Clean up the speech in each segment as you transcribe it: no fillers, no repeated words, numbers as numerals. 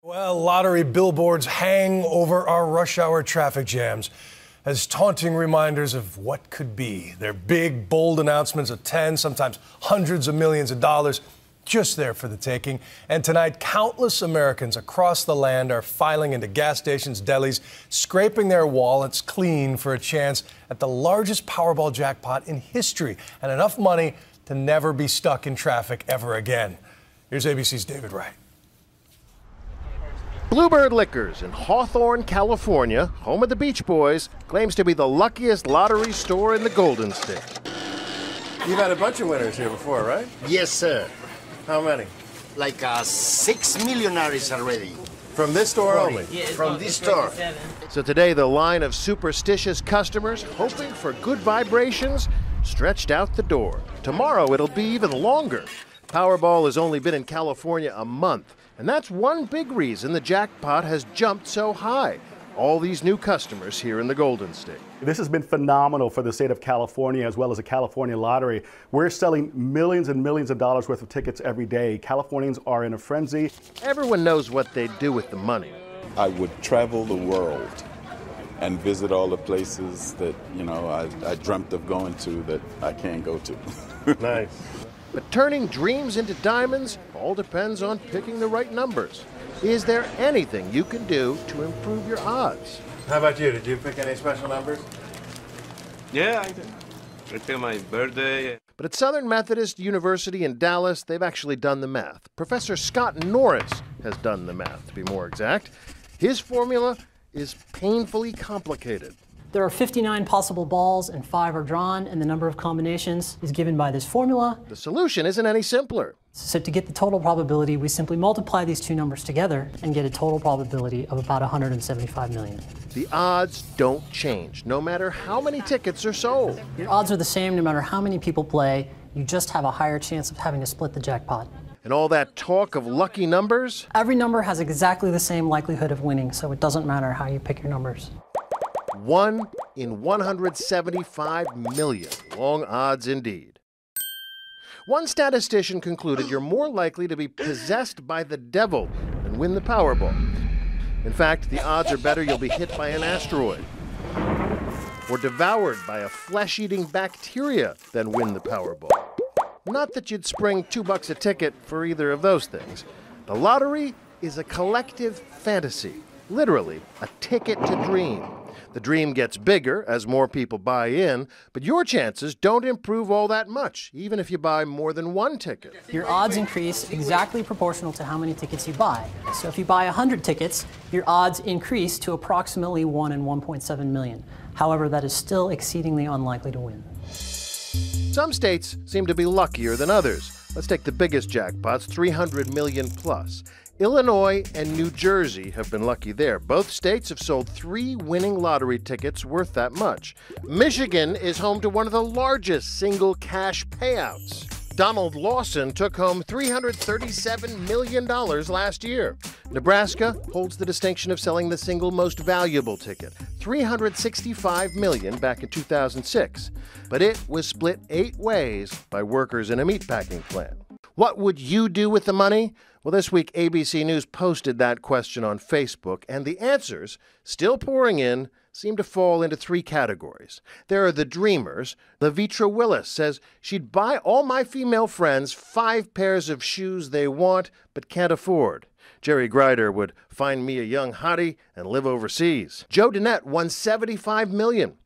Well, lottery billboards hang over our rush hour traffic jams as taunting reminders of what could be. They're big, bold announcements of tens, sometimes hundreds of millions of dollars, just there for the taking. And tonight, countless Americans across the land are filing into gas stations, delis, scraping their wallets clean for a chance at the largest Powerball jackpot in history and enough money to never be stuck in traffic ever again. Here's ABC's David Wright. Bluebird Liquors in Hawthorne, California, home of the Beach Boys, claims to be the luckiest lottery store in the Golden State. You've had a bunch of winners here before, right? Yes, sir. How many? Like 6 millionaires already. From this store only? Yeah, from this store. So today, the line of superstitious customers hoping for good vibrations stretched out the door. Tomorrow, it'll be even longer. Powerball has only been in California a month, and that's one big reason the jackpot has jumped so high. All these new customers here in the Golden State. This has been phenomenal for the state of California as well as the California Lottery. We're selling millions and millions of dollars worth of tickets every day. Californians are in a frenzy. Everyone knows what they do with the money. I would travel the world and visit all the places that, I dreamt of going to that I can't go to. Nice. But turning dreams into diamonds all depends on picking the right numbers. Is there anything you can do to improve your odds? How about you? Did you pick any special numbers? Yeah, I did. I picked my birthday. But at Southern Methodist University in Dallas, they've actually done the math. Professor Scott Norris has done the math, to be more exact. His formula is painfully complicated. There are 59 possible balls and 5 are drawn, and the number of combinations is given by this formula. The solution isn't any simpler. So to get the total probability, we simply multiply these two numbers together and get a total probability of about 175 million. The odds don't change, no matter how many tickets are sold. Your odds are the same no matter how many people play. You just have a higher chance of having to split the jackpot. And all that talk of lucky numbers? Every number has exactly the same likelihood of winning, so it doesn't matter how you pick your numbers. 1 in 175 million. Long odds indeed. One statistician concluded you're more likely to be possessed by the devil than win the Powerball. In fact, the odds are better you'll be hit by an asteroid or devoured by a flesh-eating bacteria than win the Powerball. Not that you'd spring $2 a ticket for either of those things. The lottery is a collective fantasy, literally a ticket to dream. The dream gets bigger as more people buy in, but your chances don't improve all that much, even if you buy more than one ticket. Your odds increase exactly proportional to how many tickets you buy. So if you buy 100 tickets, your odds increase to approximately 1 in 1.7 million. However, that is still exceedingly unlikely to win. Some states seem to be luckier than others. Let's take the biggest jackpots, 300 million plus. Illinois and New Jersey have been lucky there. Both states have sold 3 winning lottery tickets worth that much. Michigan is home to one of the largest single cash payouts. Donald Lawson took home $337 million last year. Nebraska holds the distinction of selling the single most valuable ticket, $365 million back in 2006. But it was split 8 ways by workers in a meatpacking plant. What would you do with the money? Well, this week, ABC News posted that question on Facebook, and the answers, still pouring in, seem to fall into 3 categories. There are the dreamers. Levitra Willis says she'd buy all my female friends 5 pairs of shoes they want but can't afford. Jerry Grider would find me a young hottie and live overseas. Joe Danette won $75 million.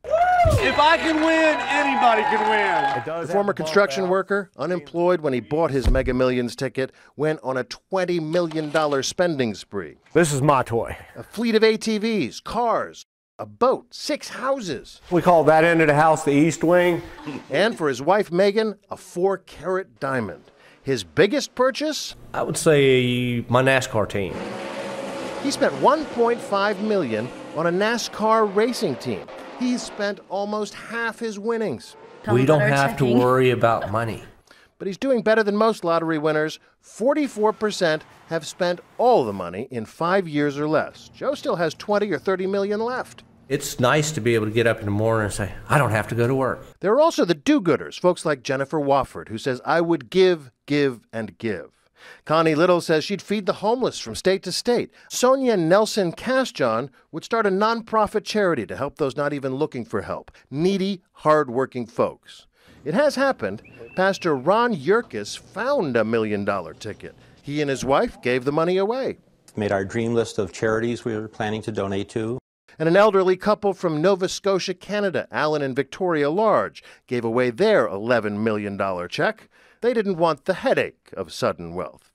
If I can win, anybody can win. The former construction worker, unemployed when he bought his Mega Millions ticket, went on a $20 million spending spree. This is my toy. A fleet of ATVs, cars, a boat, 6 houses. We call that end of the house the East Wing. And for his wife, Megan, a 4-carat diamond. His biggest purchase? I would say my NASCAR team. He spent $1.5 million on a NASCAR racing team. He's spent almost half his winnings. We don't have to worry about money. But he's doing better than most lottery winners. 44% have spent all the money in 5 years or less. Joe still has 20 or 30 million left. It's nice to be able to get up in the morning and say, I don't have to go to work. There are also the do-gooders, folks like Jennifer Wofford, who says, I would give, and give. Connie Little says she'd feed the homeless from state to state. Sonia Nelson Castjohn would start a nonprofit charity to help those not even looking for help, needy, hardworking folks. It has happened. Pastor Ron Yerkes found $1 million ticket. He and his wife gave the money away. Made our dream list of charities we were planning to donate to. And an elderly couple from Nova Scotia, Canada, Alan and Victoria Large, gave away their $11 million check. They didn't want the headache of sudden wealth.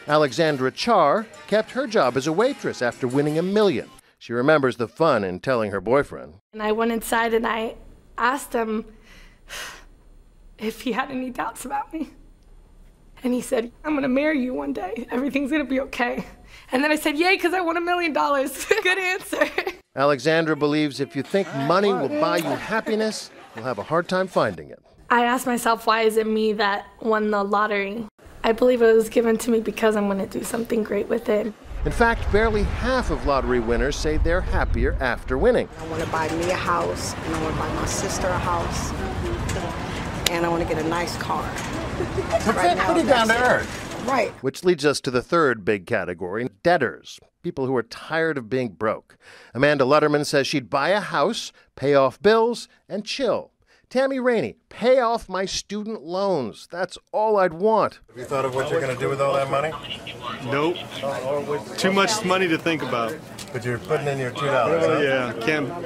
Alexandra Char kept her job as a waitress after winning $1 million. She remembers the fun in telling her boyfriend. And I went inside and I asked him if he had any doubts about me. And he said, I'm going to marry you one day. Everything's going to be okay. And then I said, yay, because I won $1 million. Good answer. Alexandra believes if you think money will buy you happiness, you'll have a hard time finding it. I asked myself, why is it me that won the lottery? I believe it was given to me because I'm going to do something great with it. In fact, barely half of lottery winners say they're happier after winning. I want to buy me a house, and I want to buy my sister a house, and I want to get a nice car. Right now, pretty down to earth. Right. Which leads us to the third big category, debtors, people who are tired of being broke. Amanda Lutterman says she'd buy a house, pay off bills, and chill. Tammy Rainey, pay off my student loans. That's all I'd want. Have you thought of what you're going to do with all that money? Nope. Too much money to think about. But you're putting in your $2. Oh, yeah.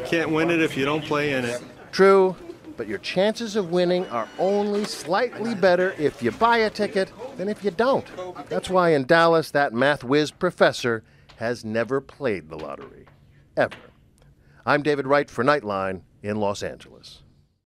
Can't win it if you don't play in it. True, but your chances of winning are only slightly better if you buy a ticket than if you don't. That's why in Dallas, that math whiz professor has never played the lottery. Ever. I'm David Wright for Nightline in Los Angeles.